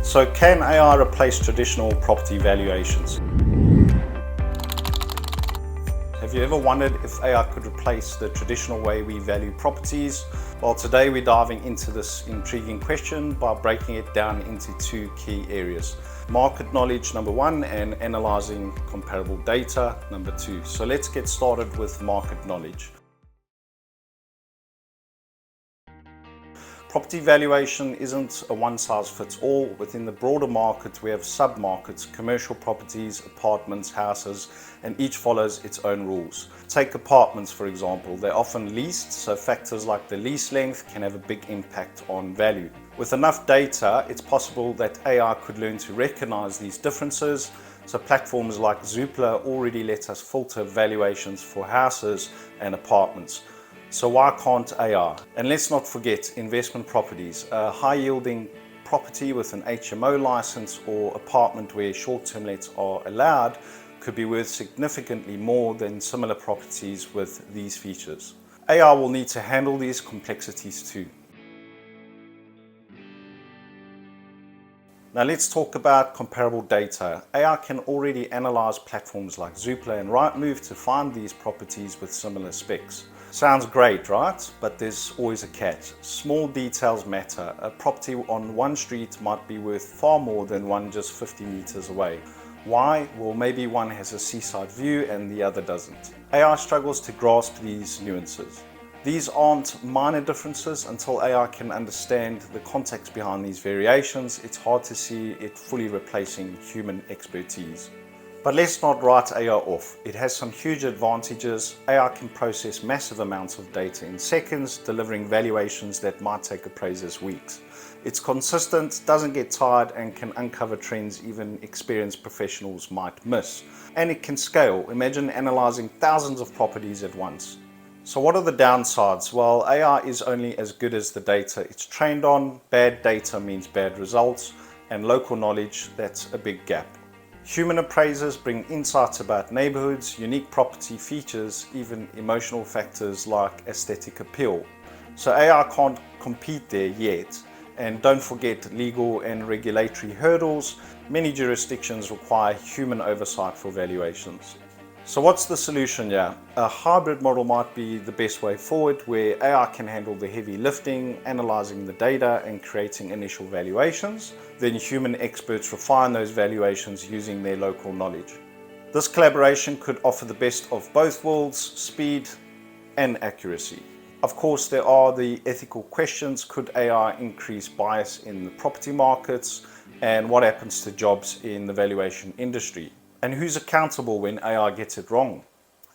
So can AI replace traditional property valuations? Have you ever wondered if AI could replace the traditional way we value properties? Well, today we're diving into this intriguing question by breaking it down into two key areas. Market knowledge, number one, and analyzing comparable data, number two. So let's get started with market knowledge. Property valuation isn't a one-size-fits-all. Within the broader market, we have sub-markets, commercial properties, apartments, houses, and each follows its own rules. Take apartments, for example. They're often leased, so factors like the lease length can have a big impact on value. With enough data, it's possible that AI could learn to recognize these differences. So platforms like Zoopla already let us filter valuations for houses and apartments. So why can't AI? And let's not forget investment properties. A high-yielding property with an HMO license or apartment where short-term lets are allowed could be worth significantly more than similar properties with these features. AI will need to handle these complexities too. Now let's talk about comparable data. AI can already analyze platforms like Zoopla and Rightmove to find these properties with similar specs. Sounds great, right? But there's always a catch. Small details matter. A property on one street might be worth far more than one just 50 meters away. Why? Well, maybe one has a seaside view and the other doesn't. AI struggles to grasp these nuances. These aren't minor differences. Until AI can understand the context behind these variations, it's hard to see it fully replacing human expertise. But let's not write AI off. It has some huge advantages. AI can process massive amounts of data in seconds, delivering valuations that might take appraisers weeks. It's consistent, doesn't get tired, and can uncover trends even experienced professionals might miss. And it can scale. Imagine analyzing thousands of properties at once. So what are the downsides? Well, AI is only as good as the data it's trained on. Bad data means bad results, and local knowledge, that's a big gap. Human appraisers bring insights about neighborhoods, unique property features, even emotional factors like aesthetic appeal. So AI can't compete there yet. And don't forget legal and regulatory hurdles. Many jurisdictions require human oversight for valuations. So what's the solution here? A hybrid model might be the best way forward, where AI can handle the heavy lifting, analyzing the data and creating initial valuations. Then human experts refine those valuations using their local knowledge. This collaboration could offer the best of both worlds, speed and accuracy. Of course, there are the ethical questions. Could AI increase bias in the property markets? And what happens to jobs in the valuation industry? And who's accountable when AI gets it wrong?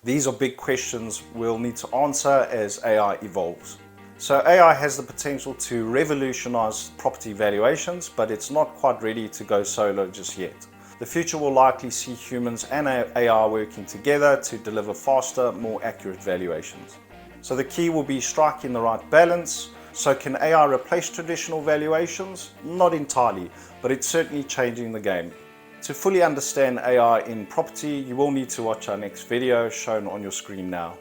These are big questions we'll need to answer as AI evolves. So AI has the potential to revolutionize property valuations, but it's not quite ready to go solo just yet. The future will likely see humans and AI working together to deliver faster, more accurate valuations. So the key will be striking the right balance. So can AI replace traditional valuations? Not entirely, but it's certainly changing the game. To fully understand AI in property, you will need to watch our next video shown on your screen now.